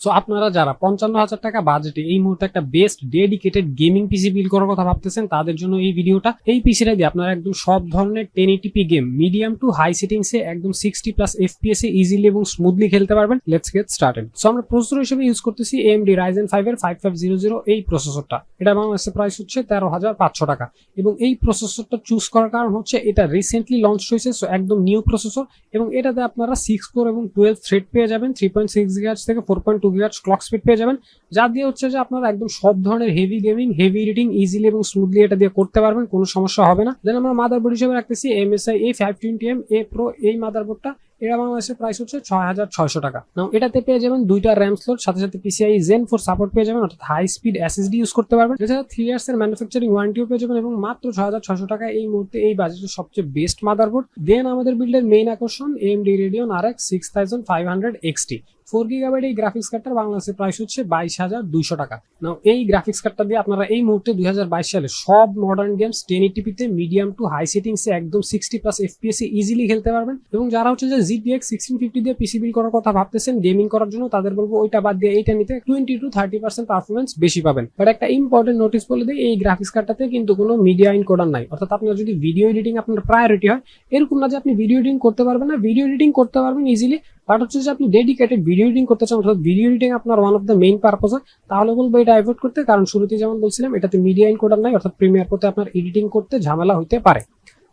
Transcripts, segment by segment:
So আপনারা যারা 55,000 টাকা বাজেটে এই মুহূর্তে একটা best dedicated gaming PC build করার কথা ভাবতেছেন, তাদের জন্য এই ভিডিওটা। এই পিসিটা দিয়ে আপনারা একদম সব ধরনের 1080p game medium to high সেটিংসে একদম 60+ FPS এ ইজিলি এবং স্মুথলি খেলতে পারবেন। Let's get started. সো আমরা প্রসেসর হিসেবে ইউজ করতেছি AMD Ryzen 5 এর 5500 এই প্রসেসরটা। এটা বাংলাদেশে প্রাইস হচ্ছে 13,500 টাকা। এবং এই প্রসেসরটা চুজ করার কারণ হচ্ছে এটা রিসেন্টলি লঞ্চ হয়েছে, সো একদম নিউ প্রসেসর। এবং এটাতে আপনারা 6 কোর এবং 12 থ্রেড পেয়ে যাবেন, 3.6 GHz থেকে 4.2 GHz ক্লক স্পিড পেয়ে যাবেন, যা দিয়ে হচ্ছে যে আপনারা একদম সব ধরনের heavy gaming, heavy editing easily এবং স্মুথলি এটা দিয়ে করতে পারবেন, কোনো সমস্যা হবে না। দেন আমরা মাদারবোর্ড হিসেবে রাখতেছি MSI A520M A Pro। এই মাদারবোর্ডটা এটা বাংলাদেশের প্রাইস হচ্ছে 6,600 টাকা। নাও এটাতে পেয়ে যাবেন 2টা র্যাম স্লট, সাথে সাথে PCIe Gen 4 সাপোর্ট পেয়ে যাবেন, অর্থাৎ হাই স্পিড SSD ইউজ করতে পারবেন। এছাড়া 3 ইয়ার্স এর ম্যানুফ্যাকচারিং ওয়ারেন্টিও পেয়ে যাবেন এবং মাত্র 6,600 টাকা এই মুহূর্তে এই বাজেটের সবচেয়ে বেস্ট মাদারবোর্ড। দেন আমাদের বিল্ডের মেইন আকর্ষণ AMD Radeon RX 6500 XT 4GB এই গ্রাফিক্স কার্ডটার বাংলাদেশের প্রাইস হচ্ছে 22,200 টাকা। নাও এই গ্রাফিক্স কার্ডটা দিয়ে আপনারা এই মুহূর্তে 2022 সালে সব মডার্ন গেমস 1080p তে মিডিয়াম টু হাই সেটিংসে একদম 60+ FPS এ ইজিলি খেলতে পারবেন। এবং যারা হচ্ছে যে GTX 1650 দিয়ে পিসি বিল্ড করার কথা ভাবতেছেন গেমিং করার জন্য, তাদের বলবো ওইটা বাদ দিয়ে এইটা নিতে 20 to 30% পারফরমেন্স বেশি পাবেন। বাট একটা ইম্পর্টেন্ট নোটিস বলে দিই, এই গ্রাফিক্স কার্ডটাতে কিন্তু কোনো মিডিয়া এনকোডার নাই। অর্থাৎ আপনার যদি ভিডিও এডিটিং আপনার প্রায়োরিটি হয়, এরকম না যে আপনি ভিডিও এডিটিং করতে পারবেন না, ভিডিও এডিটিং করতে পারবেন ইজিলি। বাট হচ্ছে যে আপনি ডেডিকেটেড ভিডিও এডিটিং করতে চান, অর্থাৎ ভিডিও এডিটিং আপনার one of the main purpose হয়, তাহলে বলবো এটা অ্যাভয়েড করতে। কারণ শুরুতে যেমন বলছিলাম এটাতে মিডিয়া এনকোডার নাই, অর্থাৎ প্রিমিয়ার প্রতে আপনার এডিটিং করতে ঝামেলা হতে পারে।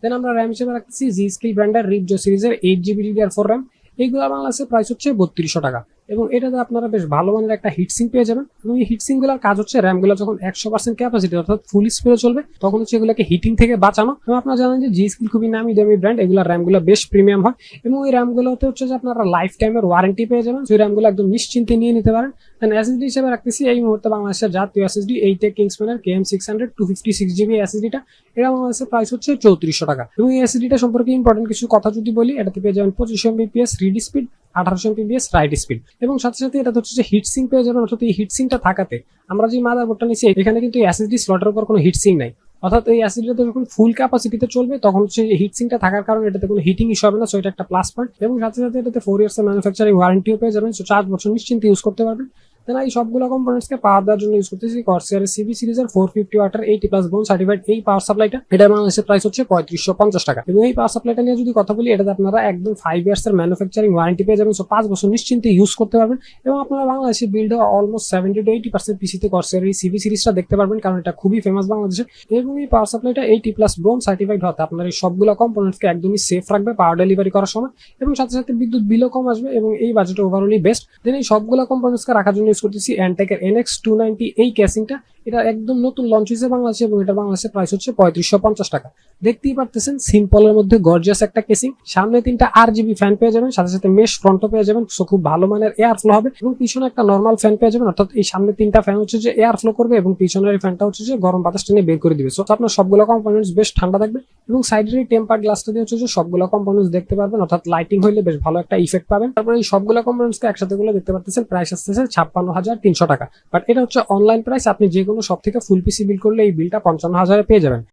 দেন আমরা র্যাম হিসেবে রাখতেছি G-Skill ব্র্যান্ডের Radeon সিরিজের 8GB DDR4 র্যাম। এইগুলো বাংলাদেশের প্রাইস হচ্ছে 3200 টাকা। এবং এটাতে আপনারা বেশ ভালো মানের একটা হিটসিং পেয়ে যাবেন। এবং এই হিটসিং গুলোর কাজ হচ্ছে র্যামগুলো যখন 100% ক্যাপাসিটি অর্থাৎ ফুল স্পিডে চলবে, তখন হচ্ছে এগুলোকে হিটিং থেকে বাঁচানো। এবং আপনারা জানেন যে G-Skill খুবই নামি দামি ব্র্যান্ড, এগুলো র্যামগুলো বেশ প্রিমিয়াম হয়। এবং ওই র্যামগুলোতে হচ্ছে যে আপনারা লাইফ টাইমের ওয়ারেন্টি পেয়ে যাবেন, সেই র্যামগুলো একদম নিশ্চিন্তে নিয়ে নিতে পারেন। দেন SSD হিসেবে রাখতেছি এই মুহূর্তে বাংলাদেশের জাতীয় SSD এইটেক কিংসম্যানের KM600 256GB SSDটা। এটা বাংলাদেশের প্রাইস হচ্ছে 3400 টাকা। এবং এই SSDটা সম্পর্কে ইম্পর্টেন্ট কিছু কথা যদি বলি, এটাতে পেয়ে যাবেন 25 Mbps read speed, 1800 Mbps right speed. এবং সাথে সাথে এটা হচ্ছে যে হিটসিং পেয়ে যাবেন, অর্থাৎ এই হিটসিংটা থাকাতে আমরা যে মাদারবোর্ডটা নিচ্ছি এখানে কিন্তু SSD স্লটের উপর কোনো হিটসিং নাই। অর্থাৎ এই SSDটা যখন ফুল ক্যাপাসিটিতে চলবে তখন হচ্ছে হিটসিংটা থাকার কারণে এটাতে কোনো হিটিং ইস্যু হবে না, সো এটা একটা প্লাস পয়েন্ট। এবং সাথে সাথে এটাতে 4 ইয়ার্স এর ম্যানুফ্যাকচারিং ওয়ারেন্টিও পেয়ে যাবেন, সো 4 বছর নিশ্চিন্তে ইউজ করতে পারবেন। দেন এই সবগুলো কম্পোনেন্টসকে পাওয়ার দেওয়ার জন্য ইউজ করতেছি Corsair CB সিরিজের 450 ওয়াটের 80+ বোন সার্টিফাইড এই পাওয়ার সাপ্লাইটা। এটা বাংলাদেশের প্রাইস হচ্ছে 3550 টাকা। এবং এই পাওয়ার সাপ্লাইটা নিয়ে যদি কথা বলি, এটাতে আপনারা একদম 5 ইয়ার্স এর ম্যানুফ্যাকচারিং ওয়ারেন্টি পেয়ে যাবেন, সো 5 বছর নিশ্চিন্তে ইউজ করতে পারবেন। এবং আপনারা বাংলাদেশে বিল্ড হওয়া অলমোস্ট 70 to 80% পিসিতে Corsair এই CB সিরিজটা দেখতে পারবেন, কারণ এটা খুবই ফেমাস বাংলাদেশে। এবং এই পাওয়ার সাপ্লাইটা 80+ বোন সার্টিফাইড হতে আপনার এই সবগুলো কম্পোনেন্টসকে একদমই সেফ রাখবে পাওয়ার ডেলিভারি করার সময়। এবং সাথে সাথে বিদ্যুৎ বিলও কম আসবে, এবং এই বাজেটে ওভারঅলি বেস্ট। দেন এই সবগুলো কম্পোনেন্টসকে রাখার জন্য ইউজ করতেছি Antec NX290 এই ক্যাসিংটা। এটা একদম নতুন লঞ্চ হয়েছে বাংলাদেশে এবং এটা বাংলাদেশের প্রাইস হচ্ছে 3550 টাকা। দেখতেই পারতেছেন সিম্পলের মধ্যে গর্জিয়াস একটা কেসিং। সামনে 3টা RGB ফ্যান পেয়ে যাবেন, সাথে সাথে মেশ ফ্রন্টও পেয়ে যাবেন, সো খুব ভালো মানের এয়ার ফ্লো হবে। এবং পিছনে একটা নর্মাল ফ্যান পেয়ে যাবেন, অর্থাৎ এই সামনে 3টা ফ্যান হচ্ছে যে এয়ার ফ্লো করবে এবং পিছনের ফ্যানটা হচ্ছে যে গরম বাতাস টেনে বের করে দিবে। সো আপনার সবগুলো কম্পোনেন্টস বেশ ঠান্ডা থাকবে। এবং সাইডের এই টেম্পার গ্লাসটা দিয়ে হচ্ছে যে সবগুলো কম্পোনেন্টস দেখতে পারবেন, অর্থাৎ লাইটিং হইলে বেশ ভালো একটা ইফেক্ট পাবেন। তারপরে এই সবগুলো কম্পোনেন্টসকে একসাথে গুলো দেখতে পারতেছেন, প্রাইস আসতেছে 56,300 টাকা। বাট এটা হচ্ছে অনলাইন প্রাইস, আপনি যে কোনো সব থেকে ফুল পিসি বিল করলে এই বিলটা 55,000 পেয়ে যাবেন।